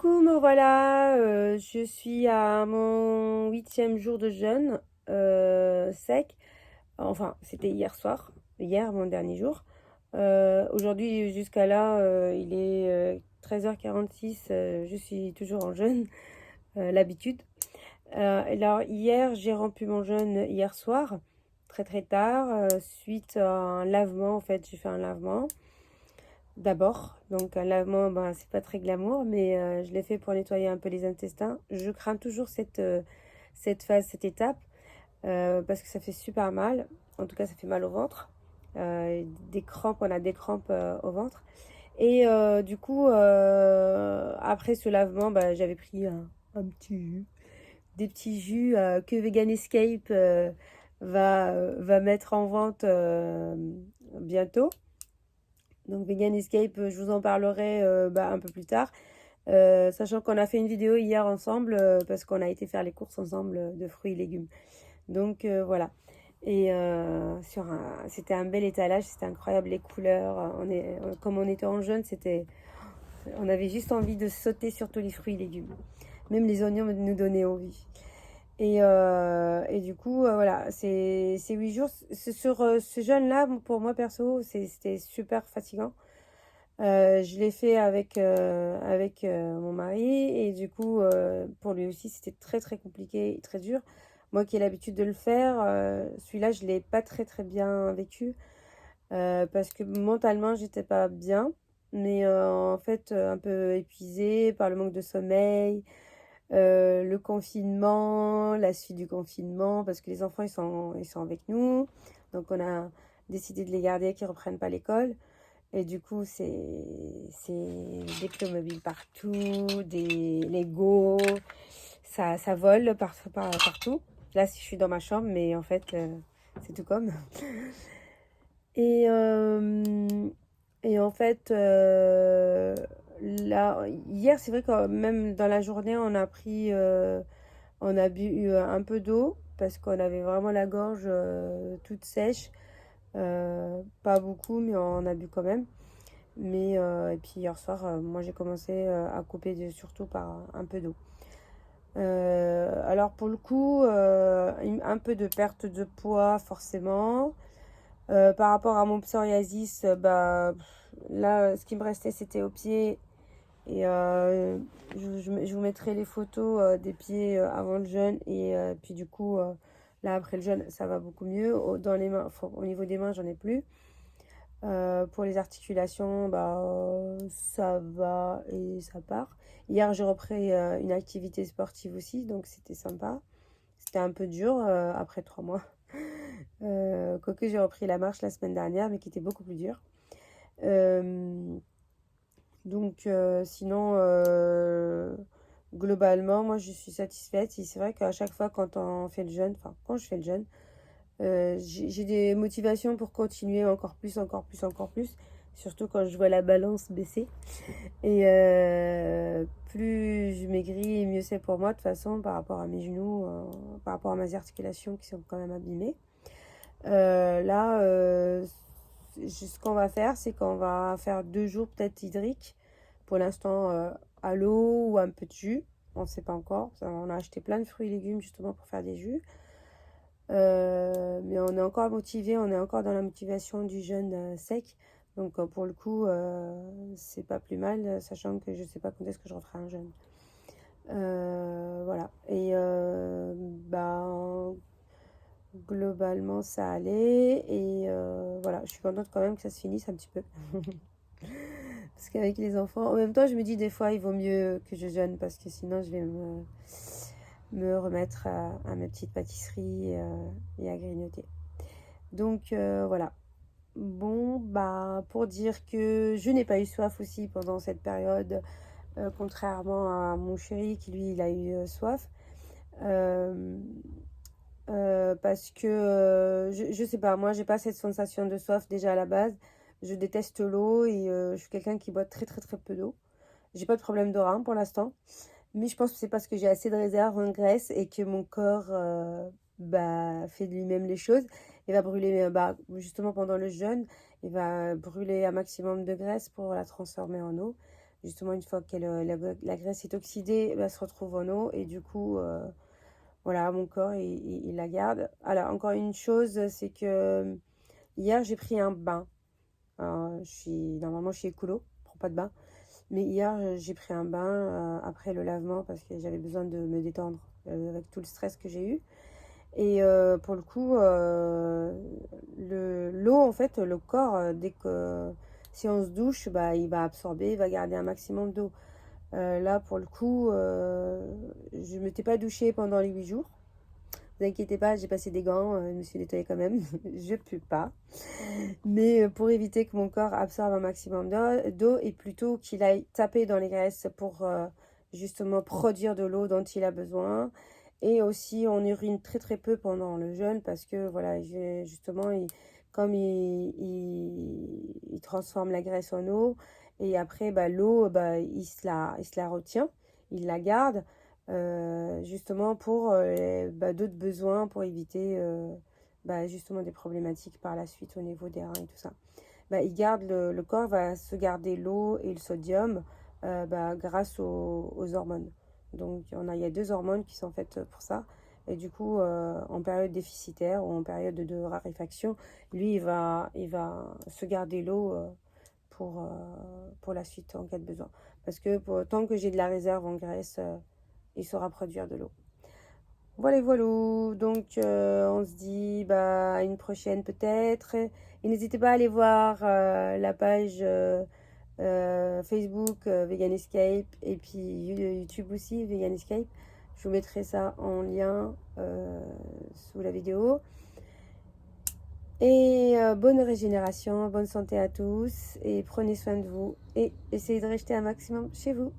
Coucou, me revoilà. Je suis à mon 8e jour de jeûne sec. Enfin, c'était hier soir, hier mon dernier jour. Aujourd'hui, jusqu'à là, il est 13h46. Je suis toujours en jeûne, l'habitude. Alors, hier, j'ai rompu mon jeûne hier soir, très très tard, suite à un lavement. En fait, j'ai fait un lavement. D'abord, donc un lavement, ben, c'est pas très glamour, mais je l'ai fait pour nettoyer un peu les intestins. Je crains toujours cette phase, cette étape, parce que ça fait super mal. En tout cas, ça fait mal au ventre. Des crampes, on a des crampes au ventre. Et du coup, après ce lavement, bah, j'avais pris un petit jus, des petits jus que Vegan Escape va mettre en vente bientôt. Donc Vegan Escape, je vous en parlerai un peu plus tard. Sachant qu'on a fait une vidéo hier ensemble parce qu'on a été faire les courses ensemble de fruits et légumes. Donc voilà. Et c'était un bel étalage, c'était incroyable les couleurs. Comme on était en jaune, on avait juste envie de sauter sur tous les fruits et légumes. Même les oignons nous donnaient envie. Et du coup, voilà, ces 8 jours, sur ce jeûne-là, pour moi perso, c'était super fatigant. Je l'ai fait avec mon mari et du coup, pour lui aussi, c'était très très compliqué et très dur. Moi qui ai l'habitude de le faire, celui-là, je l'ai pas très très bien vécu parce que mentalement, j'étais pas bien, mais en fait, un peu épuisée par le manque de sommeil, le confinement, la suite du confinement, parce que les enfants, ils sont avec nous, donc on a décidé de les garder, qu'ils reprennent pas l'école. Et du coup, c'est des Playmobil partout, des Lego, ça vole partout. Là, si je suis dans ma chambre, mais en fait, c'est tout comme. Et, euh, et en fait, là, hier, c'est vrai que même dans la journée, on a bu un peu d'eau parce qu'on avait vraiment la gorge toute sèche. Pas beaucoup, mais on en a bu quand même. Et puis hier soir, moi j'ai commencé à couper surtout par un peu d'eau. Alors pour le coup, un peu de perte de poids forcément. Par rapport à mon psoriasis, là, ce qui me restait, c'était aux pieds. Et je vous mettrai les photos des pieds avant le jeûne. Et puis du coup, là, après le jeûne, ça va beaucoup mieux. Dans les mains, au niveau des mains, j'en ai plus. Pour les articulations, ça va et ça part. Hier, j'ai repris une activité sportive aussi, donc c'était sympa. C'était un peu dur après 3 mois. Quoique j'ai repris la marche la semaine dernière, mais qui était beaucoup plus dur. Euh, Sinon, globalement, moi, je suis satisfaite. Et c'est vrai qu'à chaque fois, quand on fait le jeûne, enfin, quand je fais le jeûne, j'ai des motivations pour continuer encore plus, encore plus, encore plus. Surtout quand je vois la balance baisser. Et plus je maigris, mieux c'est pour moi de toute façon par rapport à mes genoux, par rapport à mes articulations qui sont quand même abîmées. Là, ce qu'on va faire, c'est qu'on va faire 2 jours peut-être hydriques. Pour l'instant, à l'eau ou un peu de jus. On ne sait pas encore. On a acheté plein de fruits et légumes justement pour faire des jus. Mais on est encore motivé, on est encore dans la motivation du jeûne sec. Donc pour le coup, c'est pas plus mal, sachant que je sais pas quand est-ce que je referai un jeûne. Voilà. Et globalement, ça allait. Et voilà, je suis contente quand même que ça se finisse un petit peu. Parce qu'avec les enfants, en même temps, je me dis des fois, il vaut mieux que je jeûne parce que sinon, je vais me remettre à mes petites pâtisseries et à grignoter. Donc voilà. Bon, pour dire que je n'ai pas eu soif aussi pendant cette période, contrairement à mon chéri qui lui, il a eu soif. Euh, Parce que je sais pas, moi j'ai pas cette sensation de soif déjà à la base. Je déteste l'eau et je suis quelqu'un qui boit très très très peu d'eau. J'ai pas de problème de rein pour l'instant, mais je pense que c'est parce que j'ai assez de réserves en graisse et que mon corps fait de lui-même les choses. Il va brûler, justement pendant le jeûne, il va brûler un maximum de graisse pour la transformer en eau. justement, une fois que la graisse est oxydée, elle se retrouve en eau. Et du coup, voilà, mon corps, il la garde. Alors, encore une chose, c'est que hier, j'ai pris un bain. Alors, normalement, je suis écolo, je prends pas de bain. Mais hier, j'ai pris un bain après le lavement parce que j'avais besoin de me détendre avec tout le stress que j'ai eu. Et pour le coup, l'eau, en fait, le corps, dès que si on se douche, bah, il va absorber, il va garder un maximum d'eau. Là, pour le coup, je ne m'étais pas douchée pendant les 8 jours. Ne vous inquiétez pas, j'ai passé des gants, je me suis nettoyée quand même. Je ne pue pas. Mais pour éviter que mon corps absorbe un maximum d'eau et plutôt qu'il aille taper dans les graisses pour justement produire de l'eau dont il a besoin. Et aussi, on urine très très peu pendant le jeûne parce que voilà, justement, comme il transforme la graisse en eau, et après, bah, l'eau, bah, il se la retient, il la garde, justement pour bah, d'autres besoins, pour éviter bah, justement des problématiques par la suite au niveau des reins et tout ça. Bah, le corps va se garder l'eau et le sodium bah, grâce aux hormones. Donc il y a 2 hormones qui sont faites pour ça. Et du coup, en période déficitaire ou en période de raréfaction, lui, il va se garder l'eau pour la suite en cas de besoin. Parce que tant que j'ai de la réserve en graisse, il saura produire de l'eau. Voilà, voilà. Donc, on se dit bah, à une prochaine peut-être. Et n'hésitez pas à aller voir la page Facebook Vegan Escape et puis YouTube aussi Vegan Escape. Je vous mettrai ça en lien sous la vidéo. Et bonne régénération, bonne santé à tous et prenez soin de vous et essayez de rester un maximum chez vous.